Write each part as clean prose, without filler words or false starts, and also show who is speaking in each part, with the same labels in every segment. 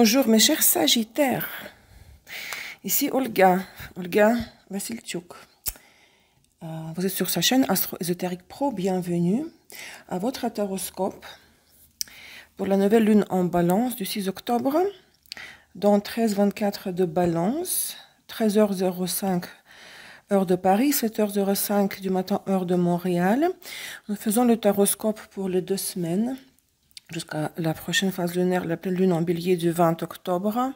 Speaker 1: Bonjour mes chers Sagittaires, ici Olga Vassilchuk. Vous êtes sur sa chaîne Astro Ésotérique Pro, bienvenue à votre horoscope pour la nouvelle lune en balance du 6 octobre, dans 13h24 de balance, 13h05 heure de Paris, 7h05 du matin heure de Montréal. Nous faisons le horoscope pour les 2 semaines. Jusqu'à la prochaine phase lunaire, la pleine lune en bélier du 20 octobre.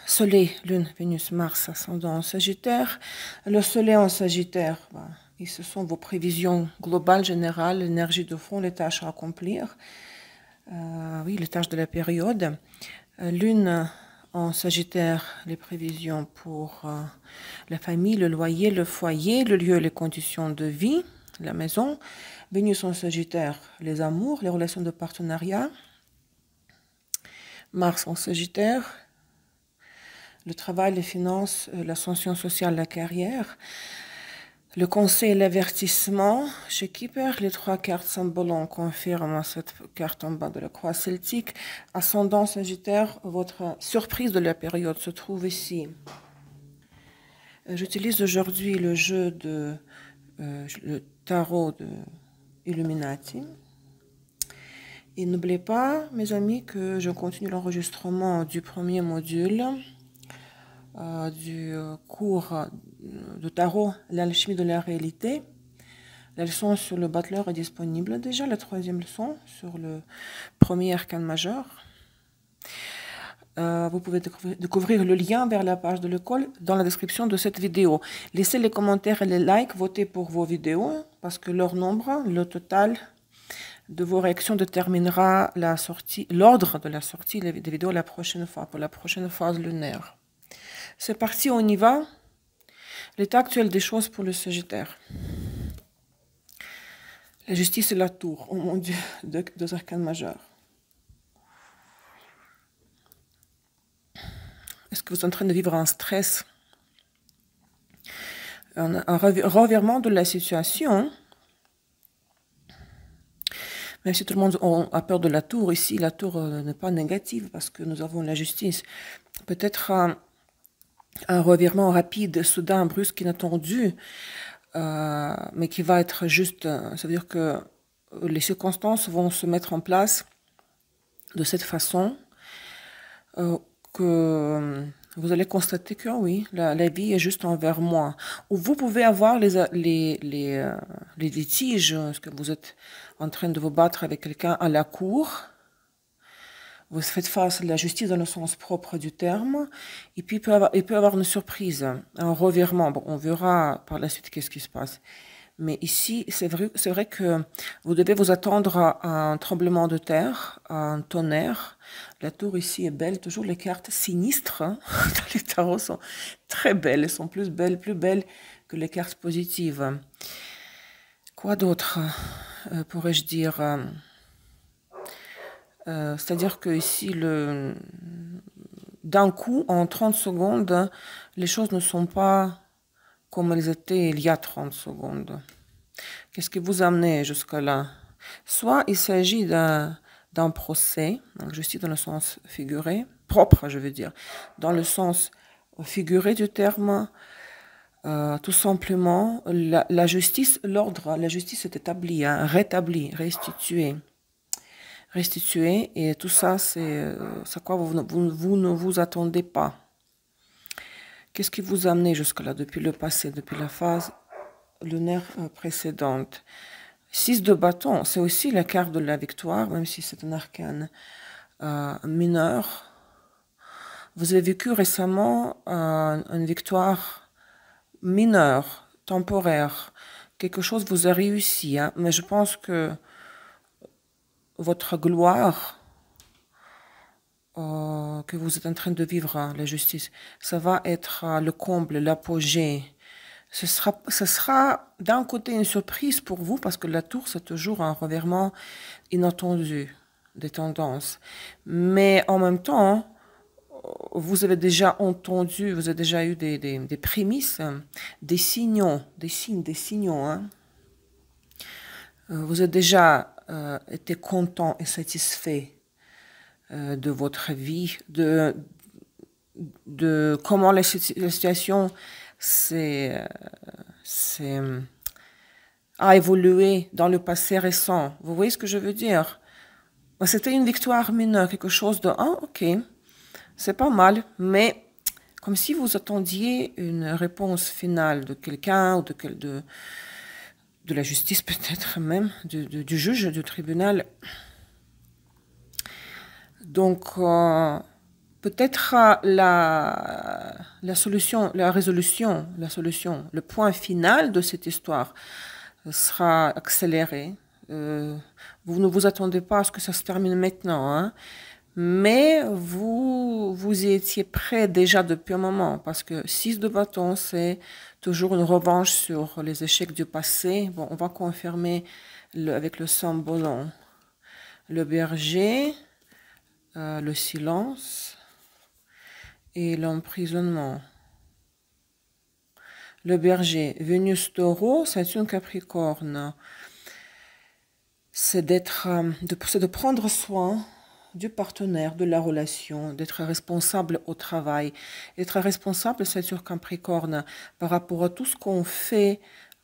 Speaker 1: Soleil, lune, Vénus, Mars, ascendant en Sagittaire. Le soleil en Sagittaire, et ce sont vos prévisions globales, générales, l'énergie de fond, les tâches à accomplir. Oui, les tâches de la période. Lune en Sagittaire, les prévisions pour la famille, le loyer, le foyer, le lieu et les conditions de vie, la maison. Vénus en Sagittaire, les amours, les relations de partenariat. Mars en Sagittaire, le travail, les finances, l'ascension sociale, la carrière. Le conseil et l'avertissement. Chez Kipper, les 3 cartes symboles confirment cette carte en bas de la croix celtique. Ascendant Sagittaire, votre surprise de la période se trouve ici. J'utilise aujourd'hui le jeu de le tarot de Illuminati. Et n'oubliez pas, mes amis, que je continue l'enregistrement du premier module du cours de tarot, l'alchimie de la réalité. La leçon sur le Butler est disponible déjà, la 3e leçon sur le premier arcane majeur. Vous pouvez découvrir le lien vers la page de l'école dans la description de cette vidéo. Laissez les commentaires et les likes, votez pour vos vidéos, parce que leur nombre, le total de vos réactions déterminera l'ordre de la sortie des vidéos la prochaine fois, pour la prochaine phase lunaire. C'est parti, on y va. L'état actuel des choses pour le Sagittaire. La justice et la tour. Oh mon Dieu, 2 arcanes majeurs. Est-ce que vous êtes en train de vivre un stress, un revirement de la situation? Même si tout le monde a peur de la tour, ici, la tour n'est pas négative parce que nous avons la justice. Peut-être un revirement rapide, soudain, brusque, inattendu, mais qui va être juste. Ça veut dire que les circonstances vont se mettre en place de cette façon que vous allez constater que oui, la vie est juste envers moi. Ou vous pouvez avoir les litiges, est-ce que vous êtes en train de vous battre avec quelqu'un à la cour. Vous faites face à la justice dans le sens propre du terme. Et puis il peut y avoir une surprise, un revirement. Bon, on verra par la suite qu'est-ce qui se passe. Mais ici, c'est vrai que vous devez vous attendre à un tremblement de terre, à un tonnerre. La tour ici est belle. Toujours les cartes sinistres dans les tarots sont très belles. Elles sont plus belles que les cartes positives. Quoi d'autre pourrais-je dire? C'est-à-dire que ici, d'un coup, en 30 secondes, les choses ne sont pas comme elles étaient il y a 30 secondes. Qu'est-ce qui vous a amené jusqu'à là? Soit il s'agit d'un procès, justice dans le sens figuré, propre, je veux dire, dans le sens figuré du terme, tout simplement, la justice, l'ordre, la justice est établie, rétablie, restituée. Et tout ça, c'est quoi vous ne vous attendez pas. Qu'est-ce qui vous a amené jusque-là, depuis le passé, depuis la phase lunaire précédente? 6 de bâton, c'est aussi la carte de la victoire, même si c'est un arcane mineur. Vous avez vécu récemment une victoire mineure, temporaire. Quelque chose vous a réussi, mais je pense que votre gloire que vous êtes en train de vivre, la justice, ça va être le comble, l'apogée. Ce sera d'un côté une surprise pour vous, parce que la tour, c'est toujours un revirement inattendu des tendances. Mais en même temps, vous avez déjà entendu, vous avez déjà eu des prémices, des signaux, des signaux. Vous avez déjà été content et satisfait de votre vie, de comment la situation a évolué dans le passé récent. Vous voyez ce que je veux dire? C'était une victoire mineure, quelque chose de ah, ok, c'est pas mal, mais comme si vous attendiez une réponse finale de quelqu'un ou de la justice peut-être même, du juge, du tribunal. Donc, peut-être la solution, le point final de cette histoire sera accéléré. Vous ne vous attendez pas à ce que ça se termine maintenant, hein, mais vous y étiez prêt déjà depuis un moment, parce que 6 de bâton, c'est toujours une revanche sur les échecs du passé. Bon, on va confirmer avec le sambolon. Le berger, le silence et l'emprisonnement. Le berger, Vénus taureau, Saturne capricorne. C'est de prendre soin du partenaire, de la relation, d'être responsable au travail. Être responsable, Saturne capricorne, par rapport à tout ce qu'on fait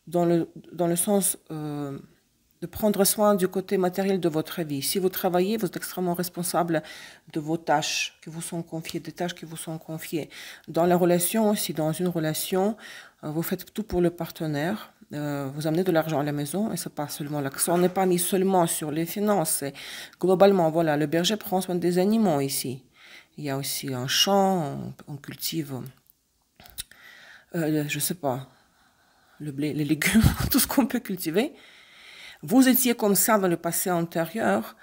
Speaker 1: dans le sens de prendre soin du côté matériel de votre vie. Si vous travaillez, vous êtes extrêmement responsable de vos tâches qui vous sont confiées, des tâches qui vous sont confiées. Dans la relation, si dans une relation, vous faites tout pour le partenaire, vous amenez de l'argent à la maison et c'est pas seulement l'accent n'est pas mis seulement sur les finances. Globalement, voilà, le berger prend soin des animaux ici. Il y a aussi un champ, on cultive, je sais pas, le blé, les légumes, tout ce qu'on peut cultiver. Vous étiez comme ça dans le passé antérieur.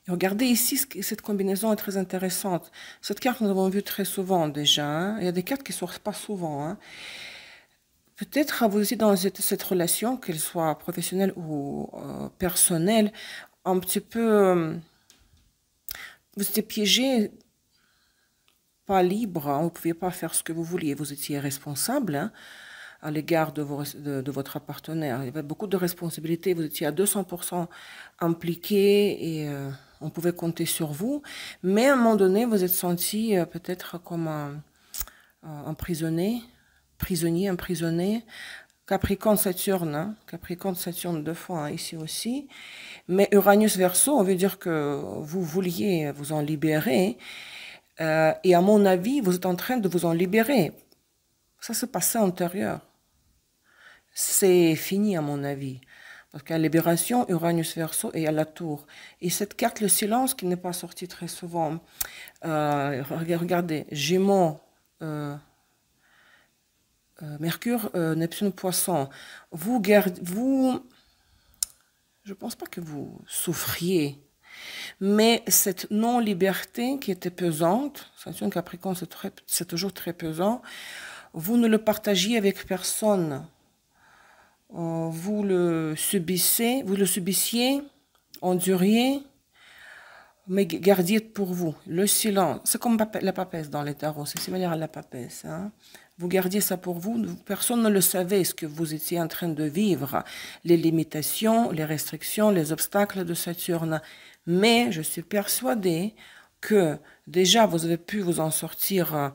Speaker 1: Regardez ici, cette combinaison est très intéressante. Cette carte, nous l'avons vue très souvent déjà. Hein. Il y a des cartes qui ne sortent pas souvent. Hein. Peut-être vous étiez dans cette relation, qu'elle soit professionnelle ou personnelle, un petit peu... vous étiez piégé, pas libre, hein, vous ne pouviez pas faire ce que vous vouliez. Vous étiez responsable. Hein, à l'égard de votre partenaire. Il y avait beaucoup de responsabilités, vous étiez à 200% impliqué et on pouvait compter sur vous. Mais à un moment donné, vous êtes senti peut-être comme prisonnier. Capricorne, Saturne, hein, Capricorne, Saturne 2 fois, hein, ici aussi. Mais Uranus Verseau, on veut dire que vous vouliez vous en libérer. Et à mon avis, vous êtes en train de vous en libérer. Ça se passait antérieur. C'est fini à mon avis. Parce qu'à la libération, Uranus Verseau et à la tour. Et cette carte, le silence, qui n'est pas sortie très souvent. Regardez, Gémeaux, Mercure, Neptune, Poisson. Je pense pas que vous souffriez. Mais cette non-liberté qui était pesante, Saturne Capricorne, c'est toujours très pesant, vous ne le partagiez avec personne. Vous le subissiez, enduriez, mais gardiez pour vous le silence. C'est comme la papesse dans les tarots, c'est similaire à la papesse. Hein. Vous gardiez ça pour vous, personne ne le savait ce que vous étiez en train de vivre, les limitations, les restrictions, les obstacles de Saturne. Mais je suis persuadée que déjà vous avez pu vous en sortir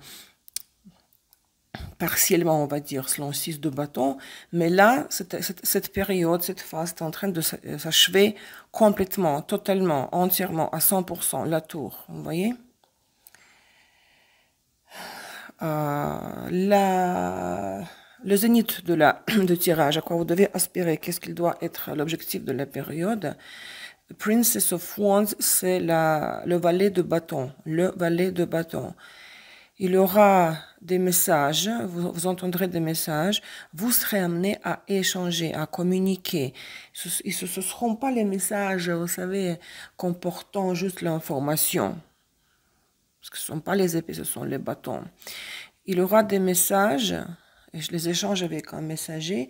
Speaker 1: partiellement, on va dire, selon 6 de bâton, mais là, cette période, cette phase est en train de s'achever complètement, totalement, entièrement, à 100%, la tour, vous voyez? Le zénith de tirage, à quoi vous devez aspirer, qu'est-ce qu'il doit être l'objectif de la période? Princess of Wands, c'est le valet de bâton, le valet de bâton. Il y aura des messages, vous entendrez des messages, vous serez amené à échanger, à communiquer. Ce ne seront pas les messages, vous savez, comportant juste l'information. Parce que ce ne sont pas les épées, ce sont les bâtons. Il y aura des messages, et je les échange avec un messager,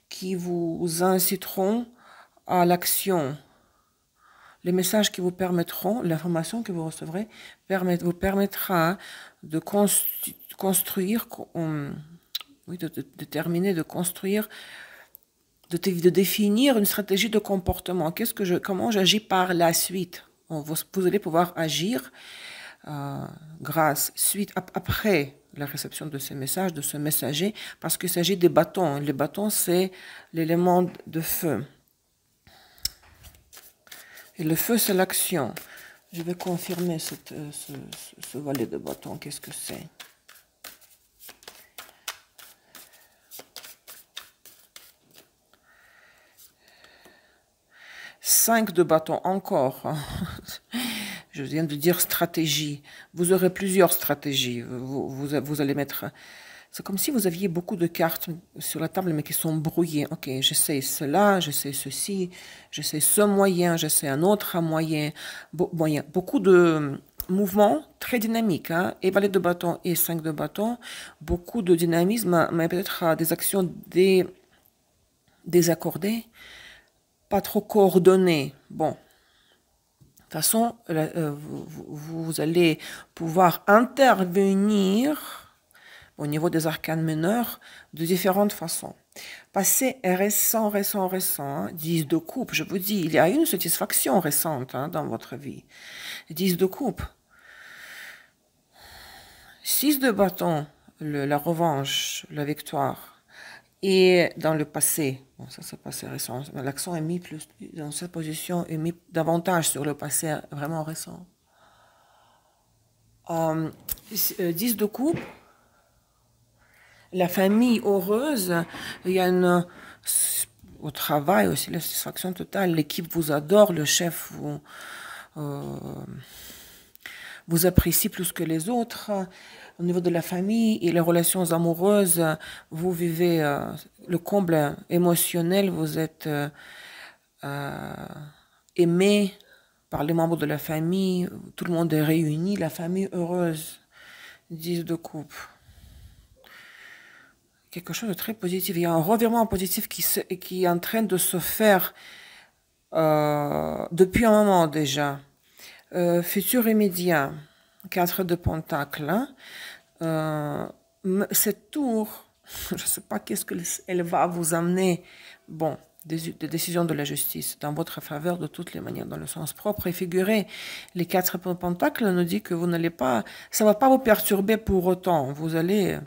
Speaker 1: qui vous inciteront à l'action. Les messages qui vous permettront, l'information que vous recevrez, vous permettra de construire, de terminer, de construire de définir une stratégie de comportement. Comment j'agis par la suite. Vous allez pouvoir agir après la réception de ces messages, de ce messager, parce qu'il s'agit des bâtons. Les bâtons, c'est l'élément de feu. Et le feu, c'est l'action. Je vais confirmer ce valet de bâton. Qu'est-ce que c'est? Cinq de bâton encore. Je viens de dire stratégie. Vous aurez plusieurs stratégies. Vous allez mettre... C'est comme si vous aviez beaucoup de cartes sur la table, mais qui sont brouillées. Ok, j'essaie cela, j'essaie ceci, j'essaie ce moyen, j'essaie un autre moyen. Beaucoup de mouvements très dynamiques. Hein? Et valet de bâton et 5 de bâton, beaucoup de dynamisme, mais peut-être des actions désaccordées, pas trop coordonnées. Bon. De toute façon, vous allez pouvoir intervenir au niveau des arcanes meneurs de différentes façons. Passé est récent. 10 de coupe, je vous dis, il y a une satisfaction récente dans votre vie. 10 de coupe. 6 de bâton, la revanche, la victoire. Et dans le passé, bon, ça c'est passé récent, l'accent est mis plus, dans cette position, est mis davantage sur le passé vraiment récent. 10 de coupe, la famille heureuse, il y a au travail aussi la satisfaction totale, l'équipe vous adore, le chef vous apprécie plus que les autres. Au niveau de la famille et les relations amoureuses, vous vivez le comble émotionnel, vous êtes aimé par les membres de la famille, tout le monde est réuni, la famille heureuse. 10 de coupe. Quelque chose de très positif. Il y a un revirement positif qui est en train de se faire depuis un moment déjà. Futur immédiat. 4 de pentacles. Cette tour, je ne sais pas qu'est-ce qu'elle va vous amener. Bon, des décisions de la justice dans votre faveur de toutes les manières, dans le sens propre et figuré. Les 4 pentacles nous dit que vous n'allez pas, ça ne va pas vous perturber pour autant. Vous allez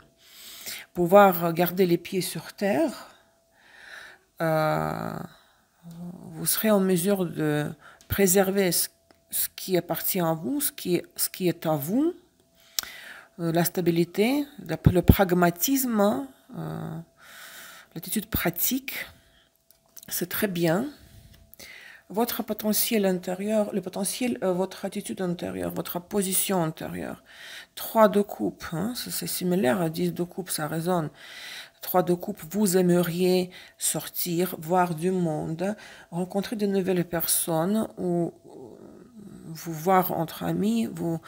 Speaker 1: pouvoir garder les pieds sur terre. Vous serez en mesure de préserver ce qui appartient à vous, ce qui est à vous. La stabilité, le pragmatisme, l'attitude pratique, c'est très bien. Votre potentiel intérieur, votre attitude intérieure, votre position intérieure. 3 de coupe, hein, c'est similaire à 10 de coupe, ça résonne. 3 de coupe, vous aimeriez sortir, voir du monde, rencontrer de nouvelles personnes ou vous voir entre amis, vous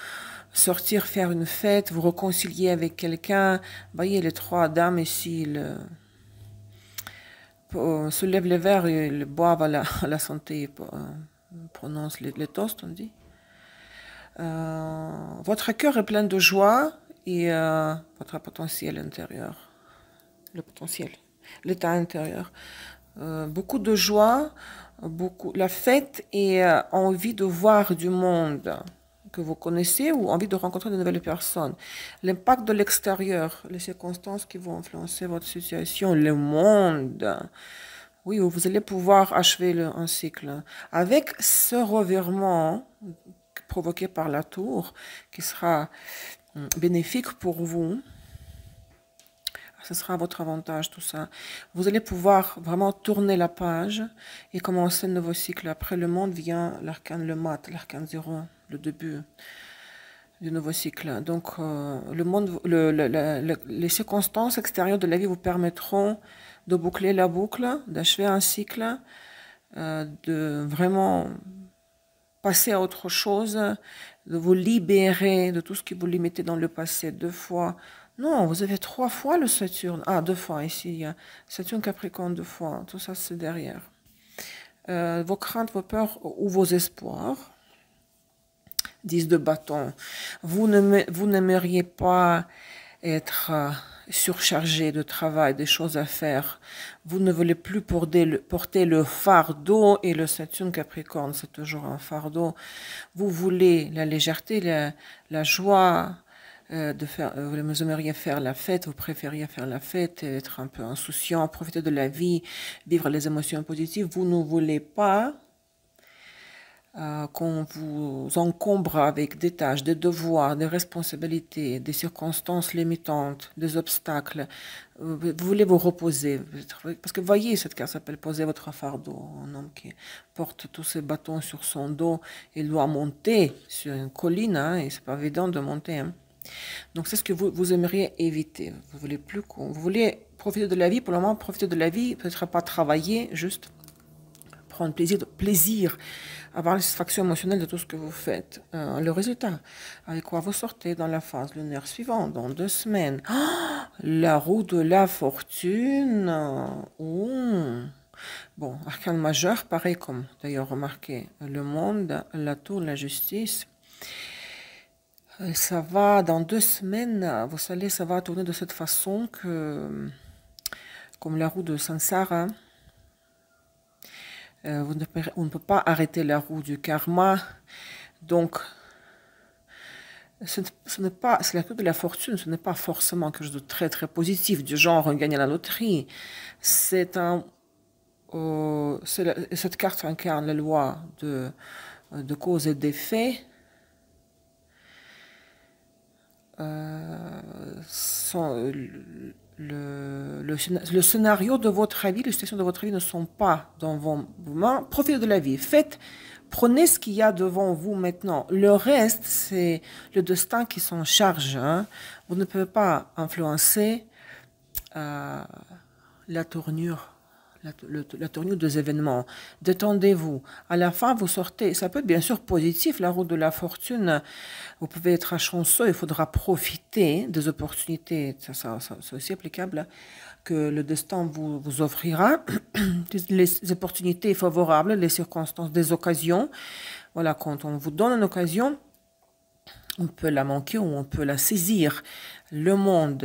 Speaker 1: sortir, faire une fête, vous réconcilier avec quelqu'un. Voyez les 3 dames ici, se lèvent les verres et ils boivent à la santé, prononcent les toasts, on dit. Votre cœur est plein de joie et votre potentiel intérieur, l'état intérieur. Beaucoup de joie, la fête et envie de voir du monde que vous connaissez ou envie de rencontrer de nouvelles personnes. L'impact de l'extérieur, les circonstances qui vont influencer votre situation, le monde. Oui, vous allez pouvoir achever un cycle. Avec ce revirement provoqué par la tour, qui sera bénéfique pour vous, ce sera à votre avantage tout ça. Vous allez pouvoir vraiment tourner la page et commencer un nouveau cycle. Après le monde vient l'arcane, le mat, l'arcane 0, le début du nouveau cycle. Donc le monde, les circonstances extérieures de la vie vous permettront de boucler la boucle, d'achever un cycle, de vraiment passer à autre chose, de vous libérer de tout ce qui vous limitait dans le passé 2 fois. Non, vous avez 3 fois le Saturne. Ah, 2 fois ici, il y a Saturne Capricorne 2 fois. Tout ça, c'est derrière. Vos craintes, vos peurs ou vos espoirs. 10 de bâton. Vous n'aimeriez pas être surchargé de travail, des choses à faire. Vous ne voulez plus porter le fardeau, et le Saturne Capricorne, c'est toujours un fardeau. Vous voulez la légèreté, la joie, vous aimeriez faire la fête, vous préfériez faire la fête, être un peu insouciant, profiter de la vie, vivre les émotions positives. Vous ne voulez pas qu'on vous encombre avec des tâches, des devoirs, des responsabilités, des circonstances limitantes, des obstacles. Vous voulez vous reposer. Parce que voyez, cette carte s'appelle poser votre fardeau. Un homme qui porte tous ses bâtons sur son dos, il doit monter sur une colline, hein, et c'est pas évident de monter. Hein. Donc c'est ce que vous aimeriez éviter. Vous voulez plus vous voulez profiter de la vie. Pour le moment, profiter de la vie, peut-être pas travailler, juste prendre plaisir, avoir la satisfaction émotionnelle de tout ce que vous faites. Le résultat, avec quoi vous sortez dans la phase lunaire suivante, dans 2 semaines. Oh, la roue de la fortune. Bon, arcane majeur, pareil comme d'ailleurs remarqué, le monde, la tour, la justice. Ça va, dans 2 semaines, vous savez, ça va tourner de cette façon que, comme la roue de Sansara, on ne peut pas arrêter la roue du karma. Donc, c'est la carte de la fortune, ce n'est pas forcément quelque chose de très très positif, du genre gagner à la loterie. Cette carte incarne la loi de cause et d'effet. Le scénario de votre vie, les situations de votre vie ne sont pas dans vos mains. Profitez de la vie. Prenez ce qu'il y a devant vous maintenant. Le reste, c'est le destin qui s'en charge. Hein. Vous ne pouvez pas influencer la tournure. La tournure des événements. Détendez-vous. À la fin, vous sortez. Ça peut être bien sûr positif, la route de la fortune. Vous pouvez être chanceux. Il faudra profiter des opportunités. C'est aussi applicable que le destin vous offrira. Les opportunités favorables, les circonstances, des occasions. Voilà, quand on vous donne une occasion, on peut la manquer ou on peut la saisir. La roue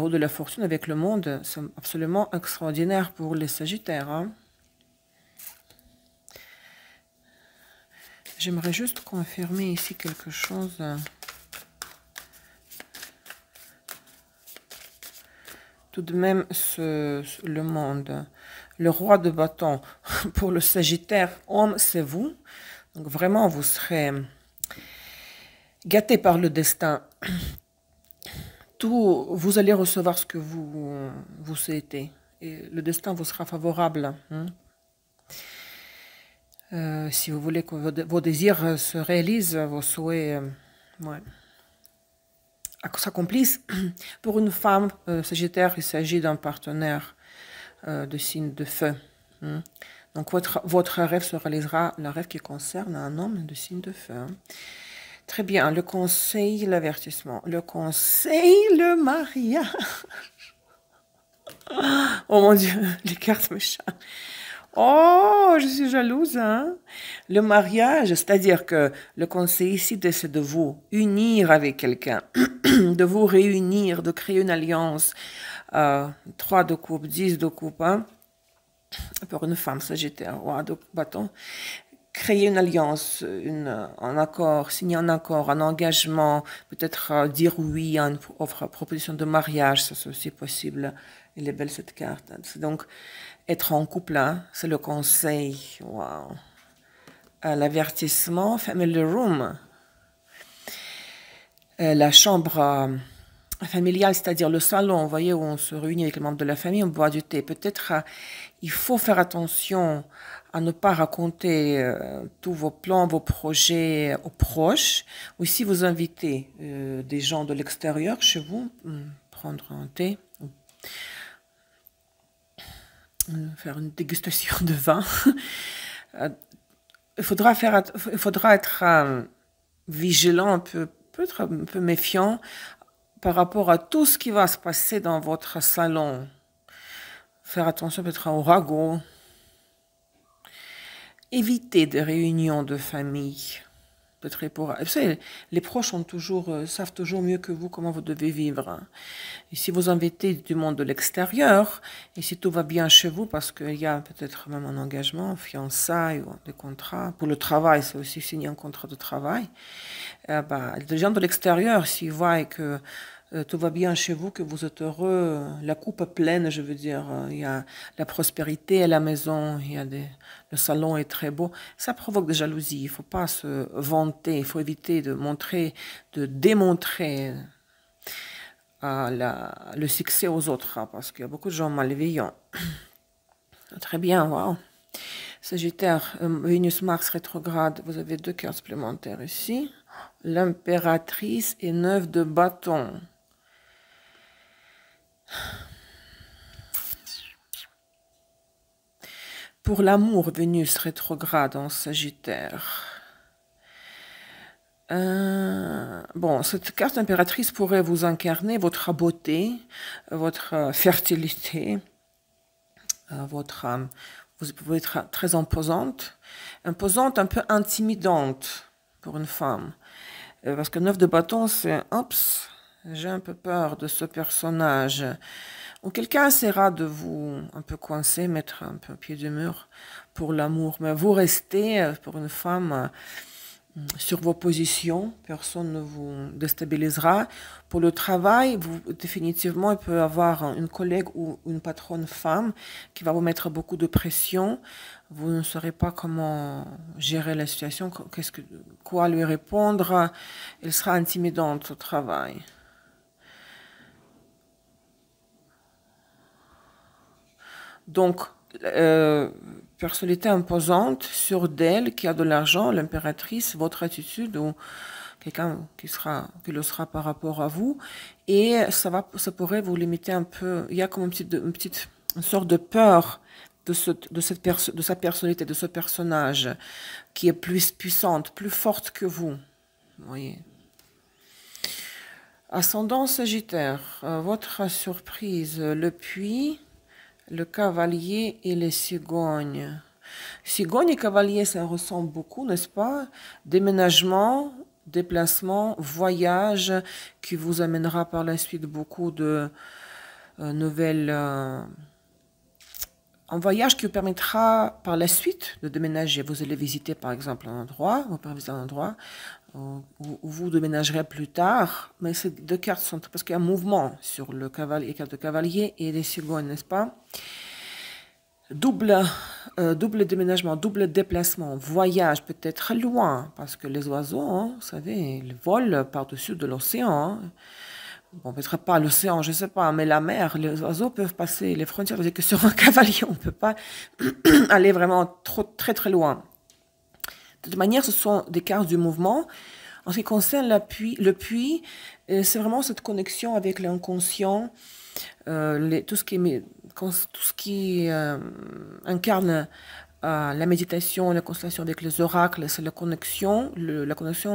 Speaker 1: de la fortune avec le monde, c'est absolument extraordinaire pour les Sagittaires. Hein. J'aimerais juste confirmer ici quelque chose. Tout de même, le monde, le roi de bâton, pour le Sagittaire, homme, c'est vous. Donc vraiment, vous serez gâté par le destin. Vous allez recevoir ce que vous souhaitez. Et le destin vous sera favorable. Hein. Si vous voulez que vos désirs se réalisent, vos souhaits s'accomplissent. Pour une femme Sagittaire, il s'agit d'un partenaire de signe de feu. Hein. Donc votre rêve se réalisera, le rêve qui concerne un homme de signe de feu. Hein. Très bien, le conseil, l'avertissement. Le conseil, le mariage. Oh mon Dieu, les cartes me charment. Oh, je suis jalouse, hein. Le mariage, c'est-à-dire que le conseil ici, c'est de vous unir avec quelqu'un, de vous réunir, de créer une alliance. 3 de coupe, 10 de coupe, hein. Pour une femme Sagittaire, roi de bâton. Créer une alliance, un accord, signer un accord, un engagement, peut-être dire oui à une proposition de mariage, ça c'est aussi possible. Elle est belle cette carte. C'est donc être en couple, hein, c'est le conseil. Wow. L'avertissement, family room. La chambre familiale, c'est-à-dire le salon, vous voyez, où on se réunit avec les membres de la famille, on boit du thé. Peut-être il faut faire attention à ne pas raconter tous vos plans, vos projets aux proches. Ou si vous invitez des gens de l'extérieur chez vous, prendre un thé, faire une dégustation de vin. Il faudra être vigilant, peut-être un peu méfiant par rapport à tout ce qui va se passer dans votre salon. Faire attention peut-être au ragot. Évitez des réunions de famille, Peut-être il pourra. Vous savez, les proches savent toujours mieux que vous comment vous devez vivre, hein. Et si vous invitez du monde de l'extérieur, et si tout va bien chez vous, parce qu'il y a peut-être même un engagement, un fiançailles ou des contrats, pour le travail, c'est aussi signer un contrat de travail, les gens de l'extérieur, s'ils voient que tout va bien chez vous, que vous êtes heureux, la coupe est pleine, je veux dire, il y a la prospérité à la maison, le salon est très beau, ça provoque des jalousies. Il ne faut pas se vanter, il faut éviter de démontrer le succès aux autres, hein, parce qu'il y a beaucoup de gens malveillants. Très bien, wow. Sagittaire, Vénus-Mars rétrograde, vous avez 2 cartes supplémentaires ici. L'impératrice et 9 de bâton. Pour l'amour, Vénus rétrograde en Sagittaire. Bon, cette carte impératrice pourrait vous incarner votre beauté, votre fertilité, vous pouvez être très imposante, un peu intimidante pour une femme. Parce que 9 de bâton, c'est, oups, j'ai un peu peur de ce personnage. Ou quelqu'un essaiera de vous un peu coincer, mettre un peu au pied du mur pour l'amour. Mais vous restez, pour une femme, sur vos positions. Personne ne vous déstabilisera. Pour le travail, définitivement, il peut y avoir une collègue ou une patronne femme qui va vous mettre beaucoup de pression. Vous ne saurez pas comment gérer la situation, quoi lui répondre. Elle sera intimidante au travail. Donc, personnalité imposante, sûre d'elle, qui a de l'argent, l'impératrice, votre attitude ou quelqu'un qui le sera par rapport à vous, et ça pourrait vous limiter un peu. Il y a comme une sorte de peur de sa personnalité, de ce personnage qui est plus puissante, plus forte que vous. Vous voyez. Ascendant Sagittaire, votre surprise, le puits, le cavalier et les cigognes. Cigogne et cavalier, ça ressemble beaucoup, n'est-ce pas? Déménagement, déplacement, voyage qui vous amènera par la suite beaucoup de nouvelles... un voyage qui vous permettra par la suite de déménager. Vous allez visiter par exemple un endroit, vous pouvez visiter un endroit où vous déménagerez plus tard, mais ces 2 cartes sont... parce qu'il y a un mouvement sur le cavalier, les cartes de cavalier et les cigognes, n'est-ce pas? Double déménagement, double déplacement, voyage peut-être loin, parce que les oiseaux, hein, vous savez, ils volent par-dessus de l'océan. Hein. Bon, peut-être pas l'océan, je ne sais pas, mais la mer, les oiseaux peuvent passer les frontières, c'est que sur un cavalier, on ne peut pas aller vraiment très très loin. De toute manière, ce sont des cartes du mouvement. En ce qui concerne le puits, c'est vraiment cette connexion avec l'inconscient, tout ce qui incarne la méditation, la constellation avec les oracles, c'est la connexion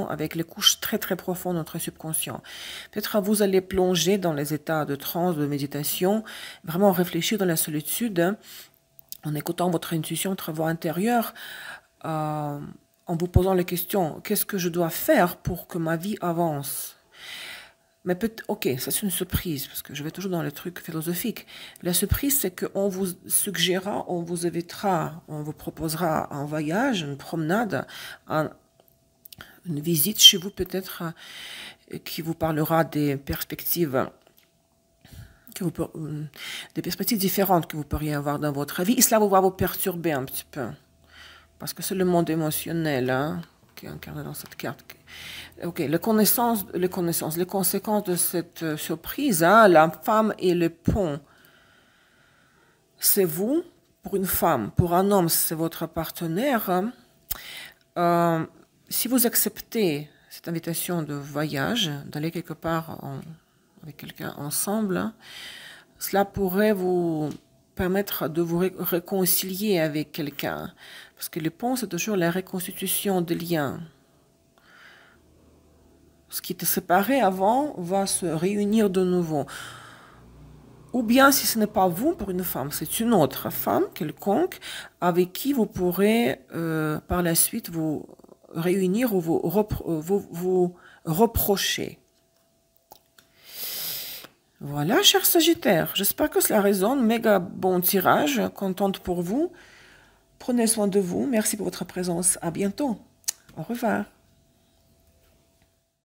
Speaker 1: avec les couches très très profondes de notre subconscient. Peut-être vous allez plonger dans les états de transe, de méditation, vraiment réfléchir dans la solitude, hein, en écoutant votre intuition, votre voix intérieure, en vous posant les questions, qu'est-ce que je dois faire pour que ma vie avance? Mais ok, ça c'est une surprise, parce que je vais toujours dans les trucs philosophiques. La surprise, c'est qu'on vous suggérera, on vous invitera, on vous proposera un voyage, une promenade, une visite chez vous peut-être, qui vous parlera des perspectives différentes que vous pourriez avoir dans votre vie. Et cela va vous perturber un petit peu. Parce que c'est le monde émotionnel, hein, qui est incarné dans cette carte. Ok, les conséquences de cette surprise, hein, la femme et le pont, c'est vous, pour une femme. Pour un homme, c'est votre partenaire. Hein. Si vous acceptez cette invitation de voyage, d'aller quelque part avec quelqu'un ensemble, hein, cela pourrait vous permettre de vous réconcilier avec quelqu'un. Parce que le pont, c'est toujours la reconstitution des liens. Ce qui était séparé avant va se réunir de nouveau. Ou bien, si ce n'est pas vous pour une femme, c'est une autre femme quelconque avec qui vous pourrez par la suite vous réunir ou vous reprocher. Voilà, cher Sagittaire, j'espère que cela résonne. Méga bon tirage, contente pour vous. Prenez soin de vous. Merci pour votre présence. À bientôt. Au revoir.